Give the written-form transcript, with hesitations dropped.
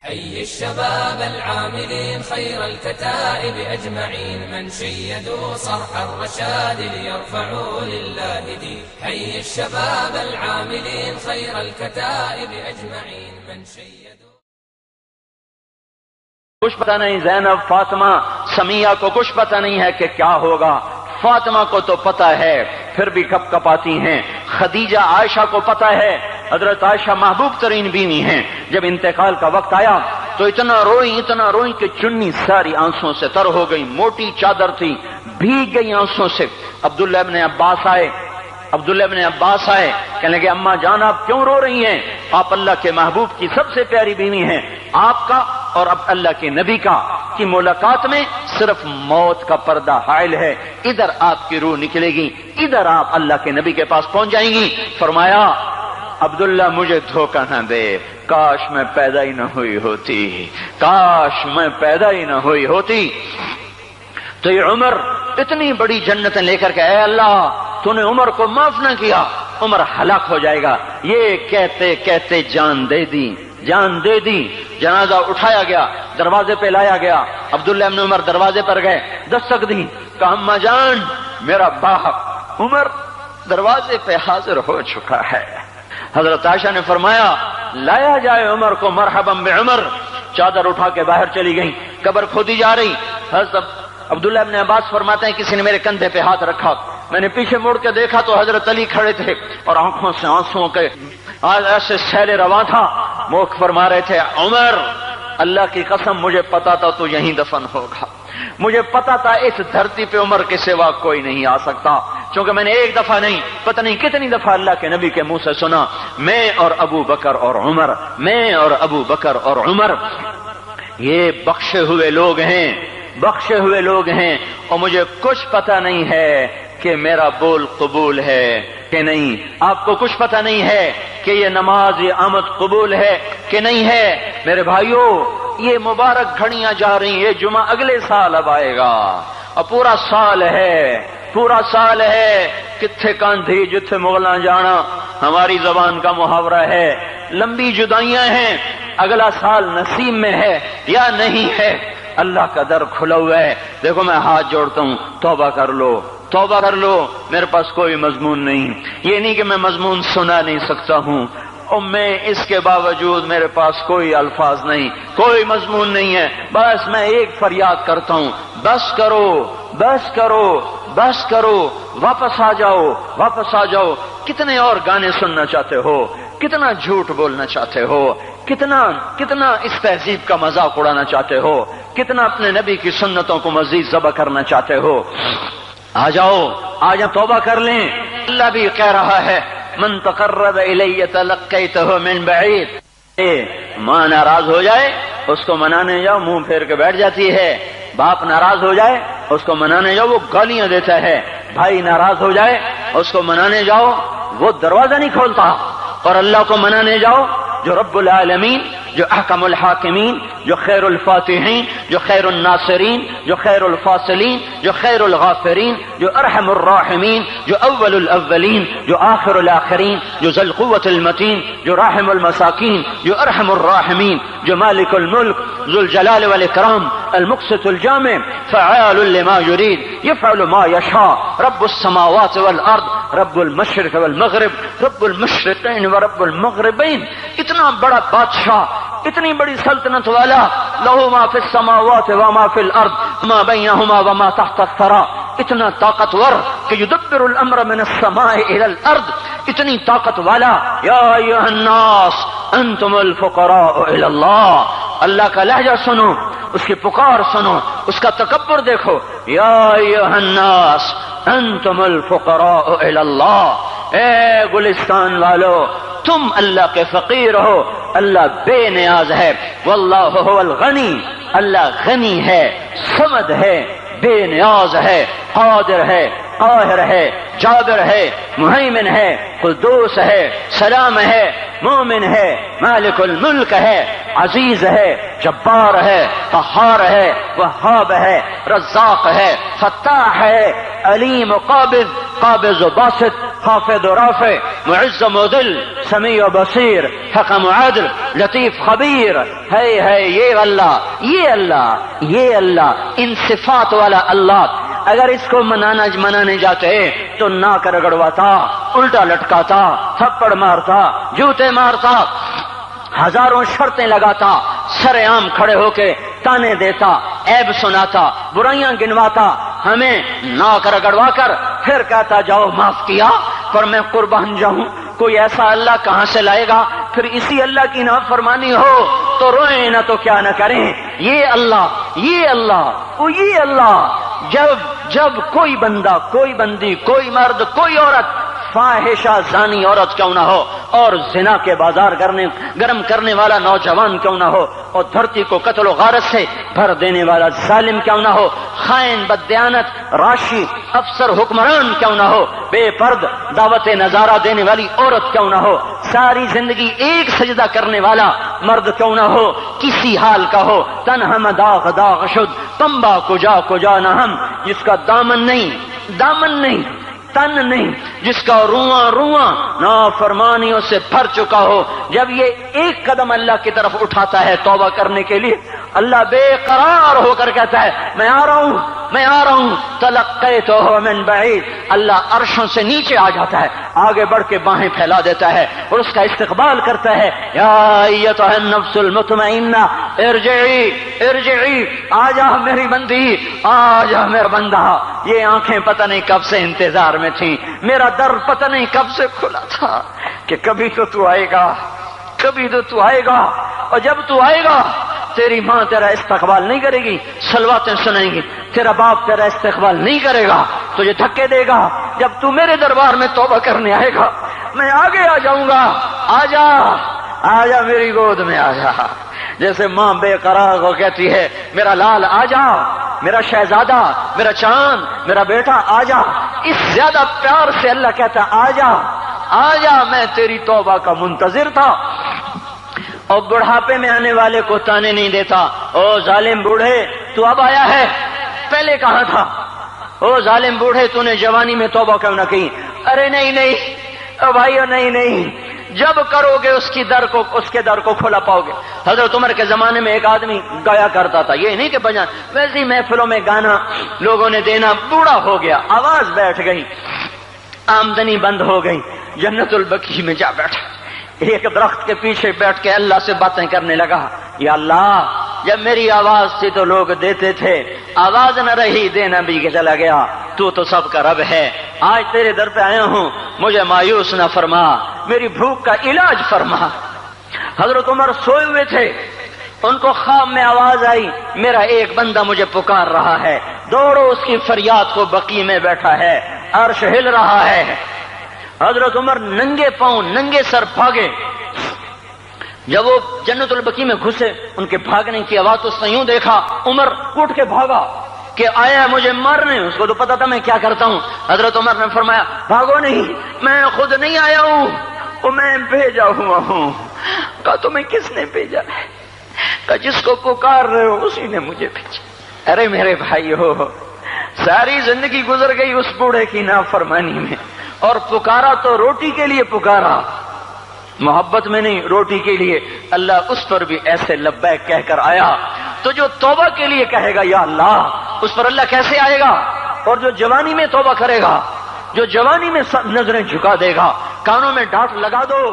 حي الشباب العاملين خير الكتائب أجمعين من شيدوا صرح الرشاد ليرفعوا لله دين. حي الشباب العاملين خير الكتائب أجمعين من شيدوا. کچھ پتہ نہیں زینب فاطمہ سمیہ کو کچھ پتہ نہیں ہے کہ کیا ہوگا. فاطمہ کو تو پتہ ہے پھر بھی کپ کپاتی ہیں. خدیجہ عائشہ کو پتہ ہے. حضرت عائشہ محبوب ترین بیوی ہیں. جب انتقال کا وقت آیا تو اتنا روئی کہ چنی ساری آنسوں سے تر ہو گئی. موٹی چادر تھی بھیگ گئی آنسوں سے. عبداللہ ابن عباس آئے کہنے لگے اماں جان آپ کیوں رو رہی ہیں؟ آپ اللہ کے محبوب کی سب سے پیاری بیوی ہیں. آپ کا اور اب اللہ کے نبی کا کی ملاقات میں صرف موت کا پردہ حائل ہے. ادھر آپ کی روح نکلے گی, ادھر آپ اللہ کے نبی کے پاس پہنچ جائیں گی. فرمایا عبداللہ مجھے دھوکہ نہ دے, کاش میں پیدا ہی نہ ہوئی ہوتی, کاش میں پیدا ہی نہ ہوئی ہوتی. تو یہ عمر اتنی بڑی جنتیں لے کر کے اے اللہ تو نے عمر کو معاف نہ کیا, عمر ہلاک ہو جائے گا. یہ کہتے کہتے جان دے دی. جنازہ اٹھایا گیا, دروازے پہ لایا گیا. عبداللہ ابن عمر دروازے پر گئے, دستک دی, کہا اماں جان میرا باپ عمر دروازے پہ حاضر ہو چکا ہے. حضرت عائشہ نے فرمایا لایا جائے عمر کو. مرحبا بعمر. چادر اٹھا کے باہر چلی گئی. قبر کھودی جا رہی. حضرت عبداللہ ابن عباس فرماتے ہیں کسی نے میرے کندھے پہ ہاتھ رکھا. میں نے پیچھے مڑ کے دیکھا تو حضرت علی کھڑے تھے اور آنکھوں سے آنسوں کے ایسے سیل رواں تھا. وہ فرما رہے تھے عمر اللہ کی قسم مجھے پتا تھا تو یہیں دفن ہوگا. مجھے پتا تھا اس دھرتی پہ عمر کے سوا کوئی نہیں آ سکتا. چونکہ میں نے ایک دفعہ نہیں پتہ نہیں کتنی دفعہ اللہ کے نبی کے منہ سے سنا میں اور ابو بکر اور عمر, میں اور ابو بکر اور عمر یہ بخشے ہوئے لوگ ہیں اور مجھے کچھ پتہ نہیں ہے کہ میرا بول قبول ہے کہ نہیں. آپ کو کچھ پتہ نہیں ہے کہ یہ نماز یہ آمد قبول ہے کہ نہیں ہے. میرے بھائیوں یہ مبارک گھڑیاں جا رہی ہیں. یہ جمعہ اگلے سال اب آئے گا اور پورا سال ہے. کتھے کاندھی جتھے مغلاں جانا ہماری زبان کا محاورہ ہے. لمبی جدائیاں ہیں. اگلا سال نصیب میں ہے یا نہیں ہے. اللہ کا در کھلا ہوا ہے. دیکھو میں ہاتھ جوڑتا ہوں, توبہ کر لو. میرے پاس کوئی مضمون نہیں. یہ نہیں کہ میں مضمون سنا نہیں سکتا ہوں اور میں اس کے باوجود میرے پاس کوئی الفاظ نہیں, کوئی مضمون نہیں ہے. بس میں ایک فریاد کرتا ہوں, بس کرو, واپس آ جاؤ. کتنے اور گانے سننا چاہتے ہو, کتنا جھوٹ بولنا چاہتے ہو, کتنا اس تہذیب کا مذاق اڑانا چاہتے ہو, کتنا اپنے نبی کی سنتوں کو مزید ذبح کرنا چاہتے ہو. آ جاؤ توبہ کر لیں. اللہ بھی کہہ رہا ہے من تقرب الی تلقیتہ من بعید. ماں ناراض ہو جائے اس کو منانے جاؤ, منہ پھیر کے بیٹھ جاتی ہے. باپ ناراض ہو جائے اس کو منانے جاؤ, وہ گالیاں دیتا ہے. بھائی ناراض ہو جائے اس کو منانے جاؤ, وہ دروازہ نہیں کھولتا. اور اللہ کو منانے جاؤ جو رب العالمین, جو احکم الحاکمین, جو خیر الفاتحین, جو خیر الناصرین, جو خیر الفاصلین, جو خیر الغافرین, جو ارحم الراحمین, جو اول الاولین, جو آخر الاخرین, جو ذو القوة المتین, جو راحم المساکین, جو ارحم الراحمین, جو مالک الملک ذو الجلال والاکرام المقسط الجامع فعال لما يريد يفعل ما يشاء رب السماوات والارض رب المشرق والمغرب رب المشرقین ورب المغربین. اتنا بڑا بادشاہ, اتنی بڑی سلطنت والا, لہو ما فی السماوات وما فی الارض ما بینہما وما تحت الثری. اتنا طاقتور کہ یدبر الامر من السماء الى الارض. اتنی طاقت والا. یا ایھا الناس انتم الفقراء الى اللہ. اللہ کا لہجہ سنو, اس کی پکار سنو, اس کا تکبر دیکھو. یا ایھا الناس انتم الفقراء الى اللہ. اے گلستان والو تم اللہ کے فقیر ہو, اللہ بے نیاز ہے. واللہ هو الغنی, اللہ غنی ہے, صمد ہے, بے نیاز ہے, قادر ہے, قاہر ہے, جابر ہے, مہیمن ہے, قدوس ہے, سلام ہے, مومن ہے, مالک الملک ہے, عزیز ہے, جبار ہے, قہار ہے, وہاب ہے, رزاق ہے, فتاح ہے, علیم قابض, قابض و باسط, خافض و رافع، معز و مذل، سمیع و بصیر، حکم و عدل، لطیف خبیر، ہے یہ اللہ، یہ اللہ، یہ اللہ، ان صفات والا اللہ اگر اس کو منانے جاتے تو ناک رگڑواتا، الٹا لٹکاتا، تھپڑ مارتا، جوتے مارتا، ہزاروں شرطیں لگاتا، سر عام کھڑے ہو کے تانے دیتا، عیب سناتا، برائیاں گنواتا، ہمیں ناک رگڑوا کر پھر کہتا جاؤ معاف کیا، پر میں قربان جاؤں، کوئی ایسا اللہ کہاں سے لائے گا؟ پھر اسی اللہ کی نافرمانی ہو تو روئیں نہ تو کیا نہ کریں۔ یہ اللہ، یہ اللہ، وہ یہ اللہ، جب کوئی بندہ، کوئی بندی، کوئی مرد، کوئی عورت فاحشہ زانی عورت کیوں نہ ہو اور زنا کے بازار گرم کرنے والا نوجوان کیوں نہ ہو اور دھرتی کو قتل و غارت سے بھر دینے والا ظالم کیوں نہ ہو، خائن، بددیانت، راشی، افسر، حکمران کیوں نہ ہو، بے پرد دعوت نظارہ دینے والی عورت کیوں نہ ہو، ساری زندگی ایک سجدہ کرنے والا مرد کیوں نہ ہو، کسی حال کا ہو، تن ہم داغ داغ شد تمبا کجا نہ ہم، جس کا دامن نہیں، تن نہیں، جس کا رواں نافرمانیوں سے بھر چکا ہو، جب یہ ایک قدم اللہ کی طرف اٹھاتا ہے توبہ کرنے کے لیے، اللہ بے قرار ہو کر کہتا ہے میں آ رہا ہوں، تلقیتہ من بعید، اللہ عرشوں سے نیچے آ جاتا ہے، آگے بڑھ کے باہیں پھیلا دیتا ہے اور اس کا استقبال کرتا ہے، یا ایتھا النفس المطمئنہ ارجعی، آ جا میری بندی، آ جا میرا بندہ، یہ آنکھیں پتہ نہیں کب سے انتظار میں تھیں، میرا در پتہ نہیں کب سے کھلا تھا کہ کبھی تو آئے گا، اور جب تو آئے گا تیری ماں تیرا استقبال نہیں کرے گی، صلواتیں سنائیں گی، تیرا باپ تیرا استقبال نہیں کرے گا، تجھے دھکے دے گا، جب تو میرے دربار میں توبہ کرنے آئے گا میں آگے آ جاؤں گا، آ جا میری گود میں آ جا، جیسے ماں بے قرار کو کہتی ہے میرا لال آ جا، میرا شہزادہ، میرا چاند، میرا بیٹا آ جا، اس زیادہ پیار سے اللہ کہتا آ جا، میں تیری توبہ کا منتظر تھا۔ اور بڑھاپے میں آنے والے کو تانے نہیں دیتا، او ظالم بوڑھے تو اب آیا ہے، پہلے کہاں تھا؟ او ظالم بوڑھے تو نے جوانی میں توبہ کیوں نہ کی؟ ارے نہیں او بھائیو، نہیں، جب کرو گے اس کے در کو کھلا پاؤ گے۔ حضرت عمر کے زمانے میں ایک آدمی گایا کرتا تھا، یہ نہیں کہ بجان ویسی محفلوں میں گانا لوگوں نے دینا، بوڑھا ہو گیا، آواز بیٹھ گئی، آمدنی بند ہو گئی، جنت البقیع میں جا بیٹھا، ایک درخت کے پیچھے بیٹھ کے اللہ سے باتیں کرنے لگا، یا اللہ جب میری آواز تھی تو لوگ دیتے تھے، آواز نہ رہی دینا بھی کہ چلا گیا، تو سب کا رب ہے، آج تیرے در پہ آیا ہوں، مجھے مایوس نہ فرما، میری بھوک کا علاج فرما۔ حضرت عمر سوئے ہوئے تھے، ان کو خواب میں آواز آئی میرا ایک بندہ مجھے پکار رہا ہے، دوڑو اس کی فریاد کو، بقیع میں بیٹھا ہے، عرش ہل رہا ہے۔ حضرت عمر ننگے پاؤں ننگے سر بھاگے، جب وہ جنت البقیع میں گھسے ان کے بھاگنے کی آواز تو اس نے یوں دیکھا، عمر اٹھ کے بھاگا کہ آیا ہے مجھے مارنے، اس کو تو پتا تھا میں کیا کرتا ہوں۔ حضرت عمر نے فرمایا بھاگو نہیں، میں خود نہیں آیا ہوں، وہ میں بھیجا ہوا ہوں۔ کہا تمہیں کس نے بھیجا ہے؟ کہا جس کو پکار رہے ہو اسی نے مجھے بھیجا۔ ارے میرے بھائی ہو، ساری زندگی گزر گئی اس بوڑھے کی نافرمانی میں، اور پکارا تو روٹی کے لیے پکارا، محبت میں نہیں، روٹی کے لیے۔ اللہ اس پر بھی ایسے لبیک کہہ کر آیا، تو جو توبہ کے لیے کہے گا یا اللہ، اس پر اللہ کیسے آئے گا؟ اور جو جوانی میں توبہ کرے گا، جو جوانی میں نظریں جھکا دے گا، کانوں میں ڈانٹ لگا دو،